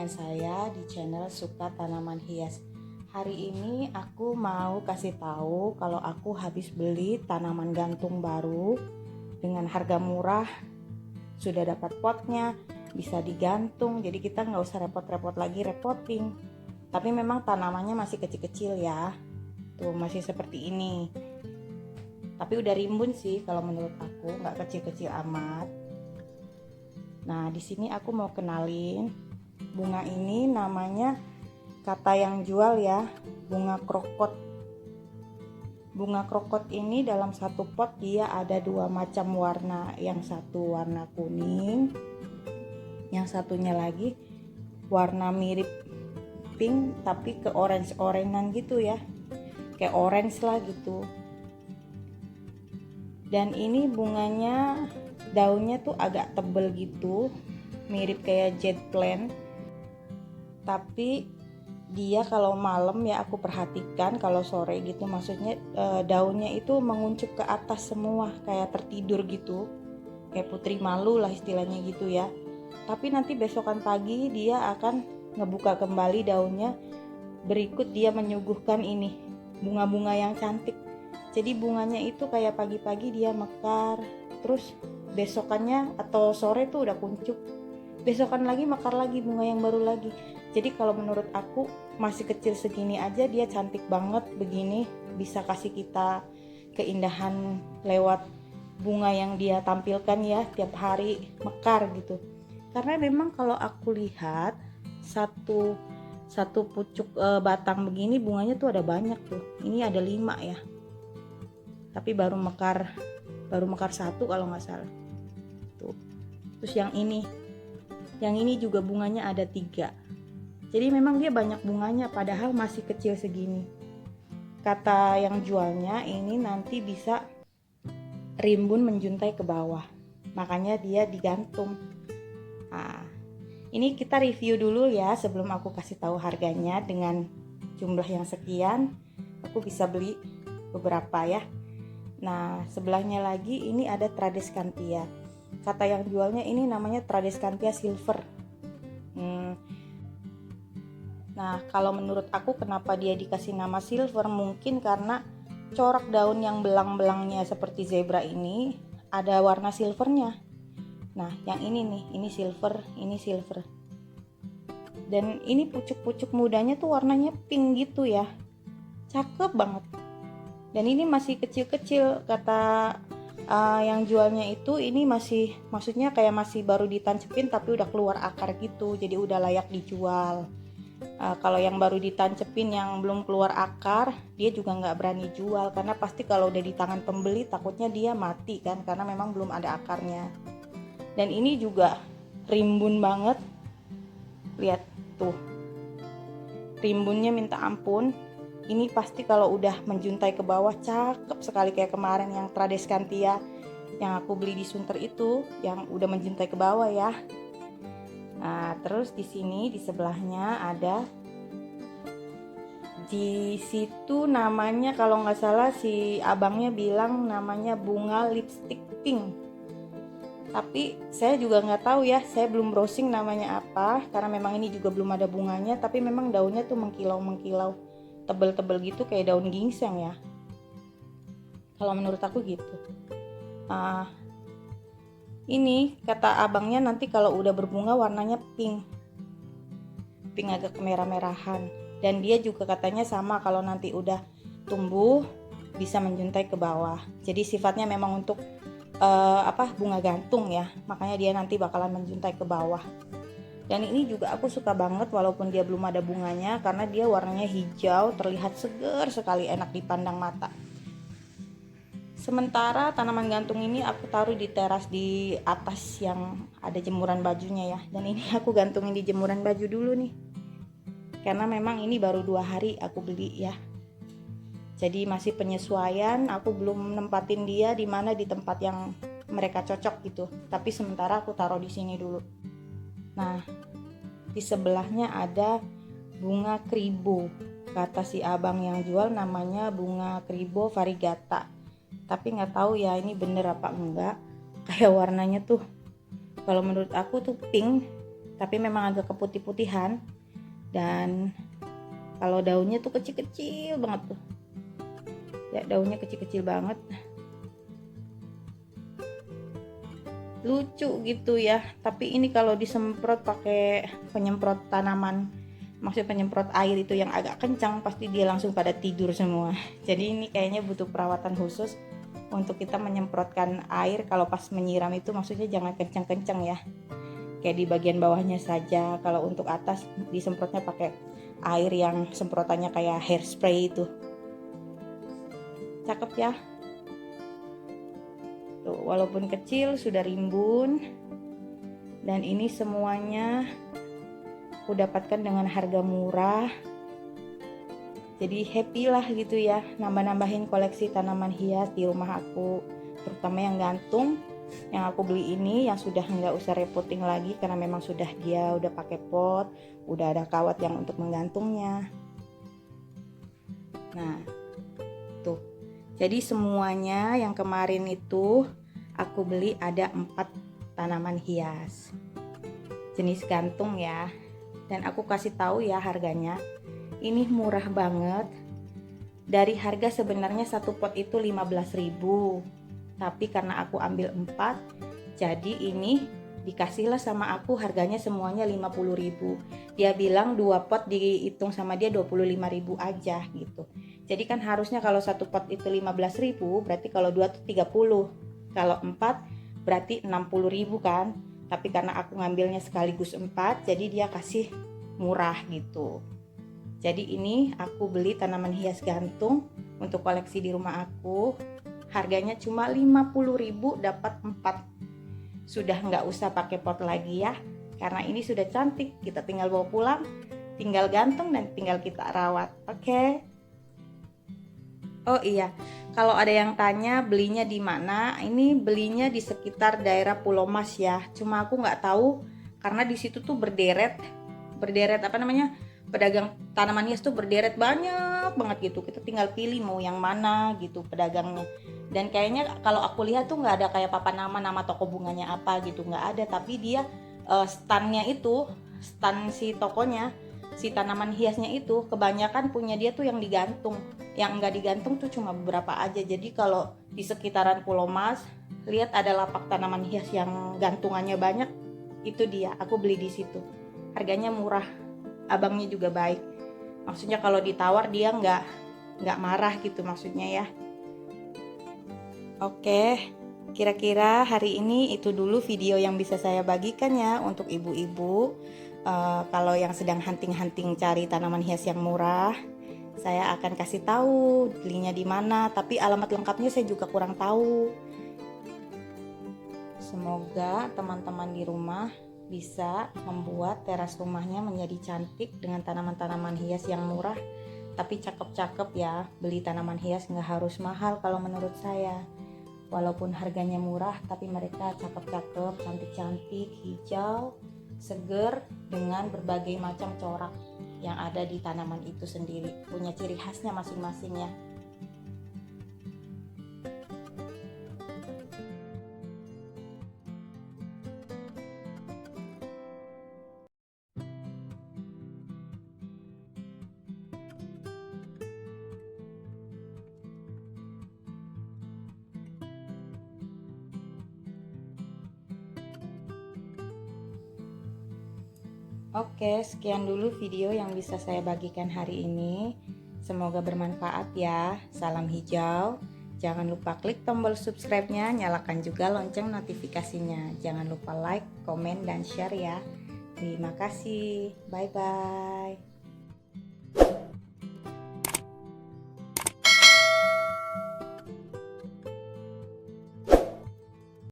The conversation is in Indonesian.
dengan saya di channel Suka Tanaman Hias. Hari ini aku mau kasih tahu kalau aku habis beli tanaman gantung baru dengan harga murah. Sudah dapat potnya, bisa digantung, jadi kita nggak usah repot-repot lagi repoting. Tapi memang tanamannya masih kecil-kecil ya. Tuh masih seperti ini. Tapi udah rimbun sih kalau menurut aku, nggak kecil-kecil amat. Nah, di sini aku mau kenalin bunga ini, namanya kata yang jual ya, bunga krokot. Bunga krokot ini dalam satu pot dia ada dua macam warna, yang satu warna kuning, yang satunya lagi warna mirip pink tapi ke orange-orangean gitu ya, kayak orange lah gitu. Dan ini bunganya daunnya tuh agak tebel gitu, mirip kayak jet plant. Tapi dia kalau malam ya aku perhatikan, kalau sore gitu maksudnya daunnya itu menguncup ke atas semua, kayak tertidur gitu, kayak putri malu lah istilahnya gitu ya. Tapi nanti besokan pagi dia akan ngebuka kembali daunnya, berikut dia menyuguhkan ini bunga-bunga yang cantik. Jadi bunganya itu kayak pagi-pagi dia mekar, terus besokannya atau sore tuh udah kuncup, besokan lagi mekar lagi bunga yang baru lagi. Jadi kalau menurut aku masih kecil segini aja dia cantik banget begini, bisa kasih kita keindahan lewat bunga yang dia tampilkan ya, tiap hari mekar gitu. Karena memang kalau aku lihat satu pucuk batang begini bunganya tuh ada banyak tuh. Ini ada 5 ya. Tapi baru mekar satu kalau nggak salah. Tuh. Terus yang ini juga bunganya ada 3. Jadi memang dia banyak bunganya padahal masih kecil segini. Kata yang jualnya ini nanti bisa rimbun menjuntai ke bawah, makanya dia digantung. Nah, ini kita review dulu ya sebelum aku kasih tahu harganya. Dengan jumlah yang sekian aku bisa beli beberapa ya. Nah, sebelahnya lagi ini ada Tradescantia. Kata yang jualnya ini namanya Tradescantia Silver. Nah, kalau menurut aku kenapa dia dikasih nama silver, mungkin karena corak daun yang belang-belangnya seperti zebra ini ada warna silvernya. Nah, yang ini nih, ini silver. Dan ini pucuk-pucuk mudanya tuh warnanya pink gitu ya. Cakep banget. Dan ini masih kecil-kecil, kata yang jualnya itu ini masih, maksudnya kayak masih baru ditancepin tapi udah keluar akar gitu, jadi udah layak dijual. Kalau yang baru ditancepin yang belum keluar akar, dia juga nggak berani jual karena pasti kalau udah di tangan pembeli takutnya dia mati kan, karena memang belum ada akarnya. Dan ini juga rimbun banget, lihat tuh, rimbunnya minta ampun. Ini pasti kalau udah menjuntai ke bawah cakep sekali, kayak kemarin yang Tradescantia yang aku beli di Sunter itu yang udah menjuntai ke bawah ya. Nah, terus di sini di sebelahnya ada, di situ namanya kalau nggak salah si abangnya bilang namanya bunga lipstick pink. Tapi saya juga nggak tahu ya, saya belum browsing namanya apa karena memang ini juga belum ada bunganya. Tapi memang daunnya tuh mengkilau, tebel-tebel gitu kayak daun ginseng ya. Kalau menurut aku gitu. Ini kata abangnya nanti kalau udah berbunga warnanya pink agak kemerah-merahan. Dan dia juga katanya sama, kalau nanti udah tumbuh bisa menjuntai ke bawah. Jadi sifatnya memang untuk bunga gantung ya, makanya dia nanti bakalan menjuntai ke bawah. Dan ini juga aku suka banget walaupun dia belum ada bunganya, karena dia warnanya hijau, terlihat segar sekali, enak dipandang mata. Sementara tanaman gantung ini aku taruh di teras di atas yang ada jemuran bajunya ya. Dan ini aku gantungin di jemuran baju dulu nih, karena memang ini baru 2 hari aku beli ya. Jadi masih penyesuaian, aku belum nempatin dia di mana di tempat yang mereka cocok gitu. Tapi sementara aku taruh di sini dulu. Nah, di sebelahnya ada bunga kribo. Kata si abang yang jual namanya bunga kribo variegata. Tapi nggak tahu ya ini bener apa enggak. Kayak warnanya tuh, kalau menurut aku tuh pink, tapi memang agak keputih-putihan. Dan kalau daunnya tuh kecil-kecil banget tuh ya, daunnya kecil-kecil banget, lucu gitu ya. Tapi ini kalau disemprot pakai penyemprot tanaman, maksud penyemprot air itu yang agak kencang, pasti dia langsung pada tidur semua. Jadi ini kayaknya butuh perawatan khusus untuk kita menyemprotkan air. Kalau pas menyiram itu maksudnya jangan kencang-kencang ya, kayak di bagian bawahnya saja. Kalau untuk atas disemprotnya pakai air yang semprotannya kayak hairspray itu. Cakep ya. Tuh, walaupun kecil sudah rimbun. Dan ini semuanya aku dapatkan dengan harga murah. Jadi happy lah gitu ya, nambah-nambahin koleksi tanaman hias di rumah aku, terutama yang gantung. Yang aku beli ini yang sudah nggak usah repoting lagi karena memang sudah dia udah pakai pot, udah ada kawat yang untuk menggantungnya. Nah tuh, jadi semuanya yang kemarin itu aku beli ada 4 tanaman hias jenis gantung ya. Dan aku kasih tahu ya harganya, ini murah banget. Dari harga sebenarnya satu pot itu 15.000, tapi karena aku ambil 4, jadi ini dikasihlah sama aku harganya semuanya 50.000. Dia bilang 2 pot dihitung sama dia 25.000 aja gitu. Jadi kan harusnya kalau satu pot itu 15.000, berarti kalau 2 tuh 30. Kalau 4 berarti 60.000 kan. Tapi karena aku ngambilnya sekaligus 4, jadi dia kasih murah gitu. Jadi ini aku beli tanaman hias gantung untuk koleksi di rumah aku. Harganya cuma 50.000 dapat 4. Sudah nggak usah pakai pot lagi ya, karena ini sudah cantik. Kita tinggal bawa pulang, tinggal gantung dan tinggal kita rawat. Oke. Oh iya, kalau ada yang tanya belinya di mana, ini belinya di sekitar daerah Pulau Mas ya. Cuma aku nggak tahu karena di situ tuh berderet apa namanya, pedagang tanaman hias tuh berderet banyak banget gitu. Kita tinggal pilih mau yang mana gitu pedagangnya. Dan kayaknya kalau aku lihat tuh nggak ada kayak papan nama toko bunganya apa gitu, nggak ada. Tapi dia standnya itu, stand si tokonya, si tanaman hiasnya itu kebanyakan punya dia tuh yang digantung. Yang enggak digantung tuh cuma beberapa aja. Jadi kalau di sekitaran Pulau Mas lihat ada lapak tanaman hias yang gantungannya banyak, itu dia, aku beli di situ. Harganya murah, abangnya juga baik. Maksudnya kalau ditawar dia nggak marah gitu maksudnya ya. Oke, kira-kira hari ini itu dulu video yang bisa saya bagikan ya untuk ibu-ibu. Kalau yang sedang hunting-hunting cari tanaman hias yang murah, saya akan kasih tahu belinya di mana, tapi alamat lengkapnya saya juga kurang tahu. Semoga teman-teman di rumah bisa membuat teras rumahnya menjadi cantik dengan tanaman-tanaman hias yang murah, tapi cakep-cakep ya. Beli tanaman hias nggak harus mahal kalau menurut saya. Walaupun harganya murah, tapi mereka cakep-cakep, cantik-cantik, hijau, seger, dengan berbagai macam corak yang ada di tanaman itu sendiri. Punya ciri khasnya masing-masing ya. Oke, sekian dulu video yang bisa saya bagikan hari ini. Semoga bermanfaat ya. Salam hijau. Jangan lupa klik tombol subscribe-nya, nyalakan juga lonceng notifikasinya. Jangan lupa like, komen, dan share ya. Terima kasih. Bye-bye.